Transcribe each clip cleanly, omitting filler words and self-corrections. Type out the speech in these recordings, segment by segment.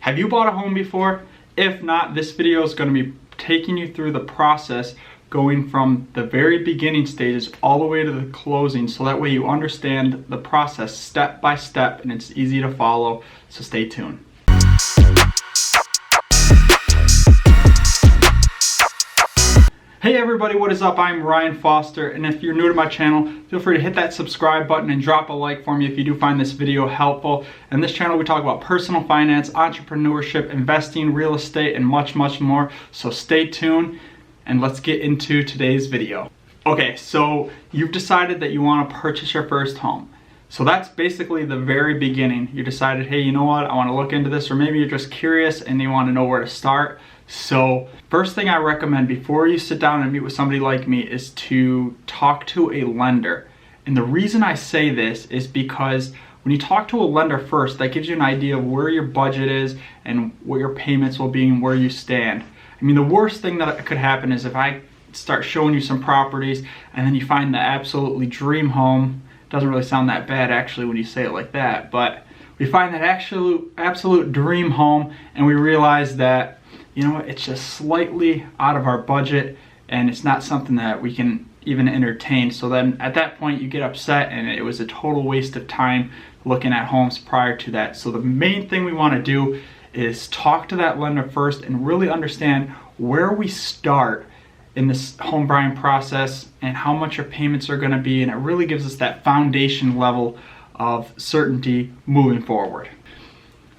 Have you bought a home before? If not, this video is going to be taking you through the process, going from the very beginning stages all the way to the closing, so that way you understand the process step by step and it's easy to follow. So stay tuned. Hey everybody, what is up? I'm Ryan Foster, and if you're new to my channel, feel free to hit that subscribe button and drop a like for me if you do find this video helpful. In this channel we talk about personal finance, entrepreneurship, investing, real estate, and much more. So stay tuned and let's get into today's video. Okay, so you've decided that you want to purchase your first home. So that's basically the very beginning. You decided, hey, you know what, I want to look into this, or maybe you're just curious and you want to know where to start. So first thing I recommend before you sit down and meet with somebody like me is to talk to a lender. And the reason I say this is because when you talk to a lender first, that gives you an idea of where your budget is and what your payments will be and where you stand. I mean, the worst thing that could happen is if I start showing you some properties and then you find the absolutely dream home. Doesn't really sound that bad actually when you say it like that, but we find that absolute dream home and we realize that, you know, it's just slightly out of our budget and it's not something that we can even entertain. So then at that point you get upset and it was a total waste of time looking at homes prior to that. So the main thing we want to do is talk to that lender first and really understand where we start in this home buying process and how much your payments are going to be, and it really gives us that foundation level of certainty moving forward.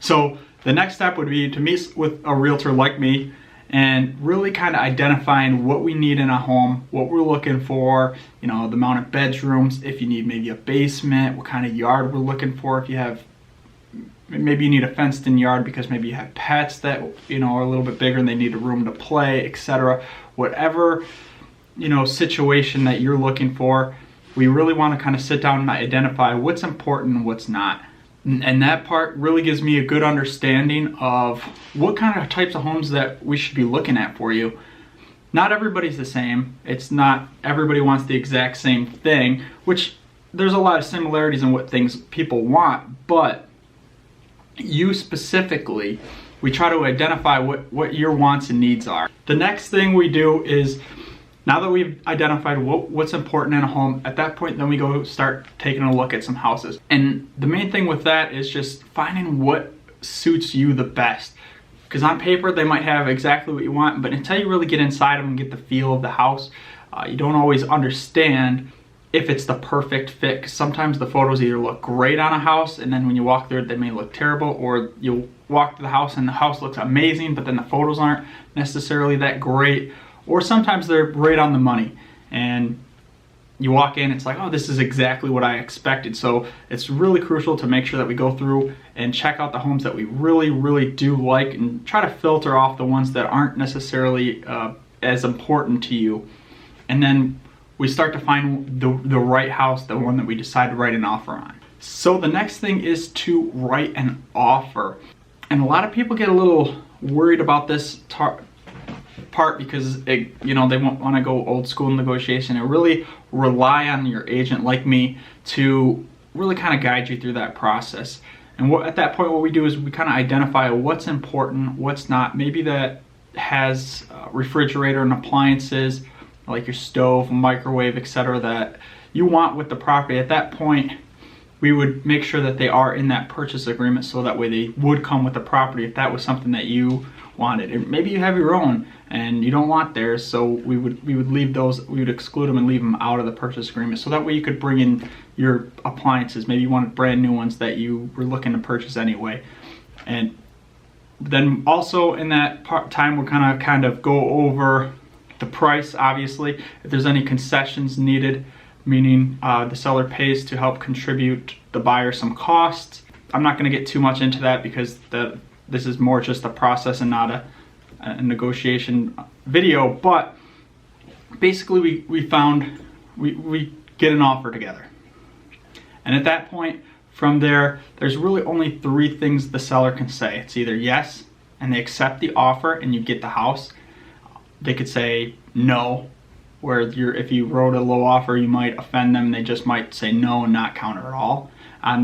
So the next step would be to meet with a realtor like me and really kind of identifying what we need in a home, what we're looking for, you know, the amount of bedrooms, if you need maybe a basement, what kind of yard we're looking for, if you have, maybe you need a fenced in yard because maybe you have pets that, you know, are a little bit bigger and they need a room to play, etc. Whatever, you know, situation that you're looking for, we really want to kind of sit down and identify what's important and what's not. And that part really gives me a good understanding of what kind of types of homes that we should be looking at for you. Not everybody's the same. It's not everybody wants the exact same thing, which there's a lot of similarities in what things people want, but you specifically, we try to identify what your wants and needs are. The next thing we do is, now that we've identified what's important in a home, at that point then we go start taking a look at some houses. And the main thing with that is just finding what suits you the best. Because on paper they might have exactly what you want, but until you really get inside them and get the feel of the house, you don't always understand if it's the perfect fit. Because sometimes the photos either look great on a house and then when you walk through it they may look terrible, or you'll walk to the house and the house looks amazing but then the photos aren't necessarily that great, or sometimes they're right on the money and you walk in, it's like, oh, this is exactly what I expected. So it's really crucial to make sure that we go through and check out the homes that we really do like and try to filter off the ones that aren't necessarily as important to you. And then we start to find the right house, the one that we decide to write an offer on. So the next thing is to write an offer. And a lot of people get a little worried about this part because you know, they want to go old school negotiation and really rely on your agent like me to really kind of guide you through that process. And at that point what we do is we kind of identify what's important, what's not. Maybe that has refrigerator and appliances like your stove, microwave, etc. that you want with the property. At that point we would make sure that they are in that purchase agreement, so that way they would come with the property if that was something that you wanted. And maybe you have your own and you don't want theirs, so we would leave those, we would exclude them and leave them out of the purchase agreement, so that way you could bring in your appliances. Maybe you wanted brand new ones that you were looking to purchase anyway. And then also in that time we're kind of go over the price, obviously, if there's any concessions needed, meaning the seller pays to help contribute the buyer some costs. I'm not going to get too much into that because this is more just a process and not a negotiation video, but basically we get an offer together. And at that point, from there, there's really only three things the seller can say. It's either yes, and they accept the offer and you get the house. They could say no, where if you wrote a low offer, you might offend them. They just might say no and not counter at all.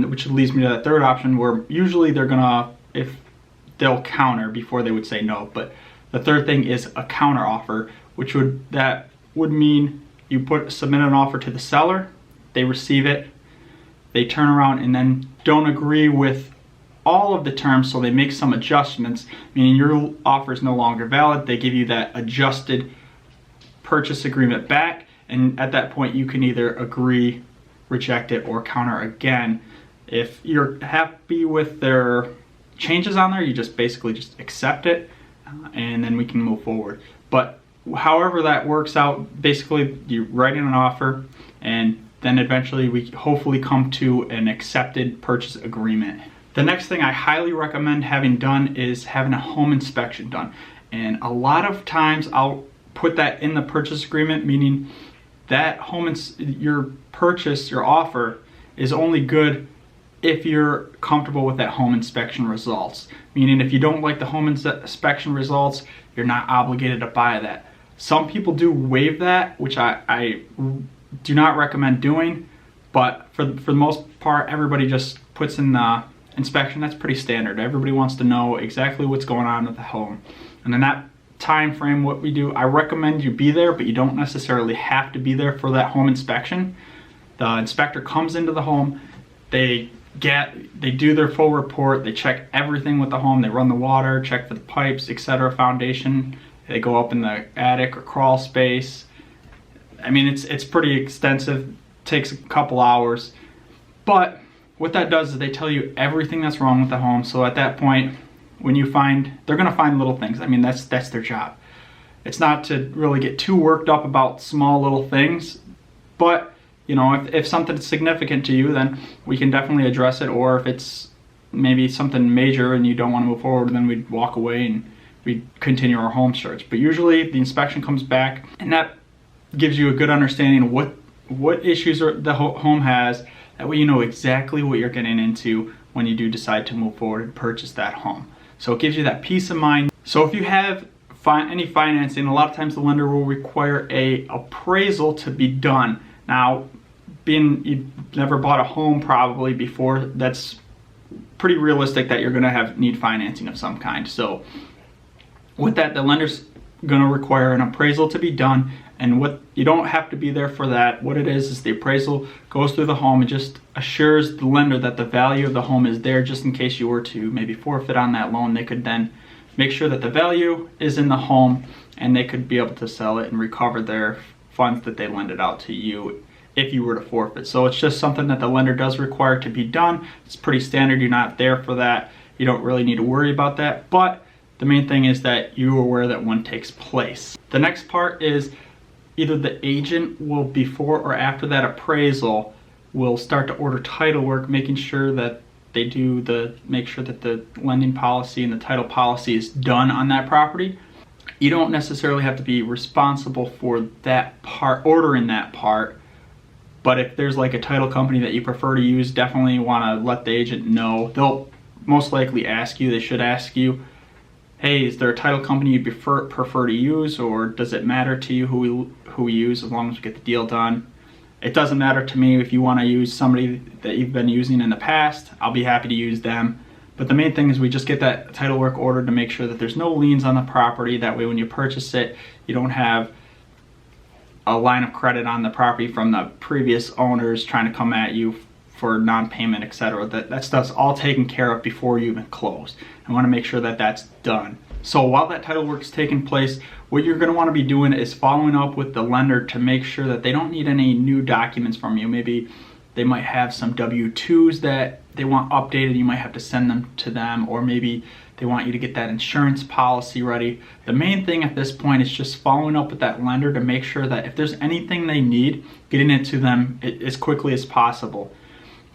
Which leads me to that third option, where usually they're gonna, if they'll counter before they would say no. But the third thing is a counter offer, which would mean you submit an offer to the seller, they receive it, they turn around and then don't agree with all of the terms, so they make some adjustments, meaning your offer is no longer valid. They give you that adjusted purchase agreement back, and at that point you can either agree, reject it, or counter again. If you're happy with their changes on there, you just basically just accept it, and then we can move forward. But however that works out, basically you write in an offer, and then eventually we hopefully come to an accepted purchase agreement. The next thing I highly recommend having done is having a home inspection done. And a lot of times I'll put that in the purchase agreement, meaning that your offer is only good if you're comfortable with that home inspection results. Meaning if you don't like the home inspection results, you're not obligated to buy that. Some people do waive that, which I do not recommend doing, but for the most part, everybody just puts in the inspection. That's pretty standard. Everybody wants to know exactly what's going on with the home. And in that time frame, what we do, I recommend you be there, but you don't necessarily have to be there for that home inspection. The inspector comes into the home, they do their full report, they check everything with the home, they run the water, check for the pipes, etc., foundation, they go up in the attic or crawl space. I mean, it's pretty extensive, takes a couple hours, but what that does is they tell you everything that's wrong with the home. So at that point, they're gonna find little things. I mean, that's their job. It's not to really get too worked up about small little things, but you know, if something's significant to you, then we can definitely address it. Or if it's maybe something major and you don't want to move forward, then we'd walk away and we'd continue our home search. But usually the inspection comes back, and that gives you a good understanding of what issues the home has. That way you know exactly what you're getting into when you do decide to move forward and purchase that home. So it gives you that peace of mind. So if you have any financing, a lot of times the lender will require a appraisal to be done. Now, being you've never bought a home probably before, that's pretty realistic that you're gonna need financing of some kind. So with that, the lender's gonna require an appraisal to be done, and you don't have to be there for that. What it is the appraisal goes through the home and just assures the lender that the value of the home is there, just in case you were to maybe forfeit on that loan. They could then make sure that the value is in the home, and they could be able to sell it and recover their funds that they lended out to you if you were to forfeit. So it's just something that the lender does require to be done. It's pretty standard. You're not there for that. You don't really need to worry about that. But the main thing is that you're aware that one takes place. The next part is either the agent will, before or after that appraisal, will start to order title work, making sure that make sure that the lending policy and the title policy is done on that property. You don't necessarily have to be responsible for that part, ordering that part, but if there's like a title company that you prefer to use, definitely want to let the agent know. They'll most likely ask you, they should ask you, hey, is there a title company you prefer to use, or does it matter to you who we use, as long as we get the deal done? It doesn't matter to me. If you want to use somebody that you've been using in the past, I'll be happy to use them. But the main thing is we just get that title work ordered to make sure that there's no liens on the property. That way when you purchase it, you don't have a line of credit on the property from the previous owners trying to come at you for non-payment, etc. That stuff's all taken care of before you even close. I want to make sure that that's done. So while that title work's taking place, what you're going to want to be doing is following up with the lender to make sure that they don't need any new documents from you. Maybe they might have some W-2s that they want updated. You might have to send them to them, or maybe they want you to get that insurance policy ready. The main thing at this point is just following up with that lender to make sure that if there's anything they need, getting it to them as quickly as possible.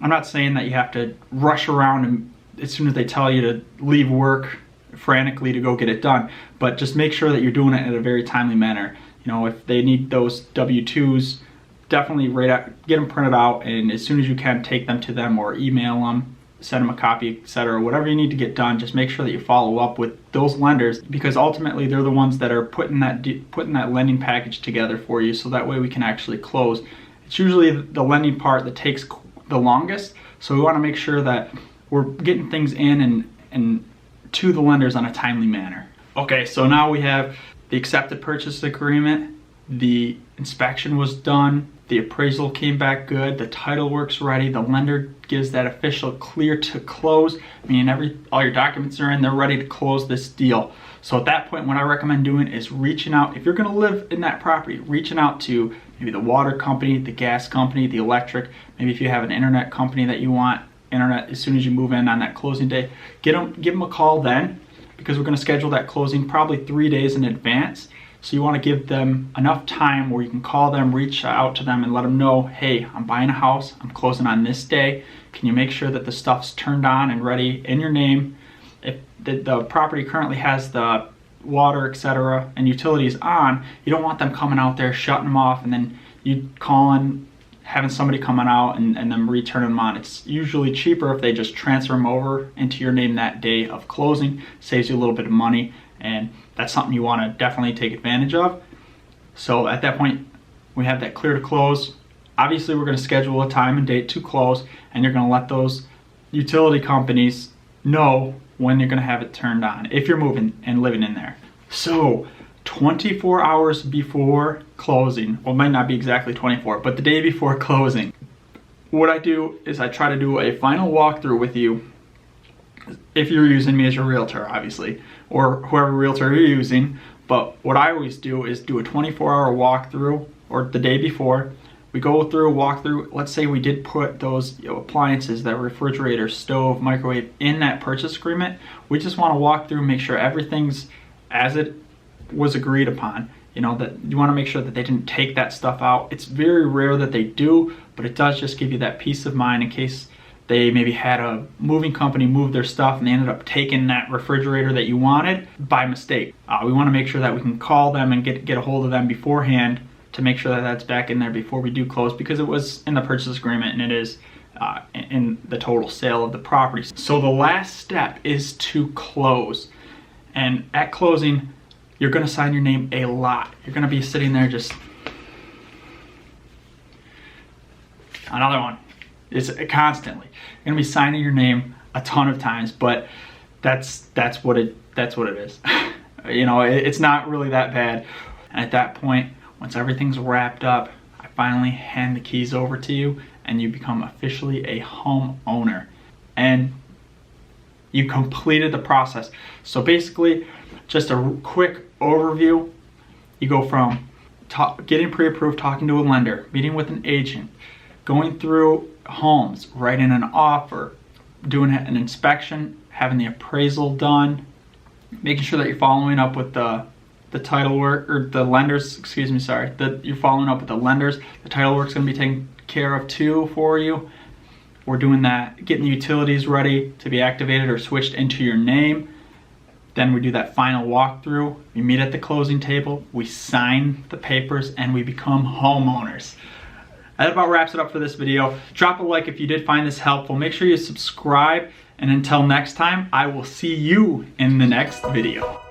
I'm not saying that you have to rush around and as soon as they tell you to leave work frantically to go get it done, but just make sure that you're doing it in a very timely manner. You know, if they need those W-2s, definitely get them printed out, and as soon as you can, take them to them or email them, send them a copy, etc. Whatever you need to get done, just make sure that you follow up with those lenders, because ultimately they're the ones that are putting that lending package together for you, so that way we can actually close. It's usually the lending part that takes the longest, so we want to make sure that we're getting things in and to the lenders on a timely manner. Okay, so now we have the accepted purchase agreement, the inspection was done, the appraisal came back good, the title work's ready, the lender gives that official clear to close, meaning all your documents are in, they're ready to close this deal. So at that point, what I recommend doing is reaching out, if you're gonna live in that property, reaching out to maybe the water company, the gas company, the electric, maybe if you have an internet company that you want internet as soon as you move in on that closing day, give them a call then, because we're gonna schedule that closing probably 3 days in advance. So you wanna give them enough time where you can call them, reach out to them and let them know, hey, I'm buying a house, I'm closing on this day. Can you make sure that the stuff's turned on and ready in your name? If the property currently has the water, etc., and utilities on, you don't want them coming out there, shutting them off, and then you calling, having somebody coming out and then returning them on. It's usually cheaper if they just transfer them over into your name that day of closing. Saves you a little bit of money, and that's something you want to definitely take advantage of. So at that point, we have that clear to close. Obviously, we're going to schedule a time and date to close, and you're going to let those utility companies know when you're going to have it turned on if you're moving and living in there. So 24 hours before closing, well, it might not be exactly 24, but the day before closing, what I do is I try to do a final walkthrough with you, if you're using me as your realtor, obviously, or whoever realtor you're using. But what I always do is do a 24-hour walkthrough, or the day before. We go through a walkthrough. Let's say we did put those appliances, that refrigerator, stove, microwave, in that purchase agreement. We just want to walk through, make sure everything's as it was agreed upon. You know, that you want to make sure that they didn't take that stuff out. It's very rare that they do, but it does just give you that peace of mind in case they maybe had a moving company move their stuff and they ended up taking that refrigerator that you wanted by mistake. We want to make sure that we can call them and get a hold of them beforehand to make sure that that's back in there before we do close, because it was in the purchase agreement and it is in the total sale of the property. So the last step is to close. And at closing, you're gonna sign your name a lot. You're gonna be sitting there just, another one. It's constantly. You're gonna be signing your name a ton of times, but that's what it is. You know, it's not really that bad. And at that point, once everything's wrapped up, I finally hand the keys over to you and you become officially a homeowner. And you completed the process. So basically, just a quick overview. You go from getting pre-approved, talking to a lender, meeting with an agent, going through homes, writing an offer, doing an inspection, having the appraisal done, making sure that you're following up with the title work, or the lenders, excuse me, sorry, that you're following up with the lenders. The title work's gonna be taken care of too for you. We're doing that, getting the utilities ready to be activated or switched into your name. Then we do that final walkthrough. We meet at the closing table, we sign the papers, and we become homeowners. That about wraps it up for this video. Drop a like if you did find this helpful. Make sure you subscribe, and until next time, I will see you in the next video.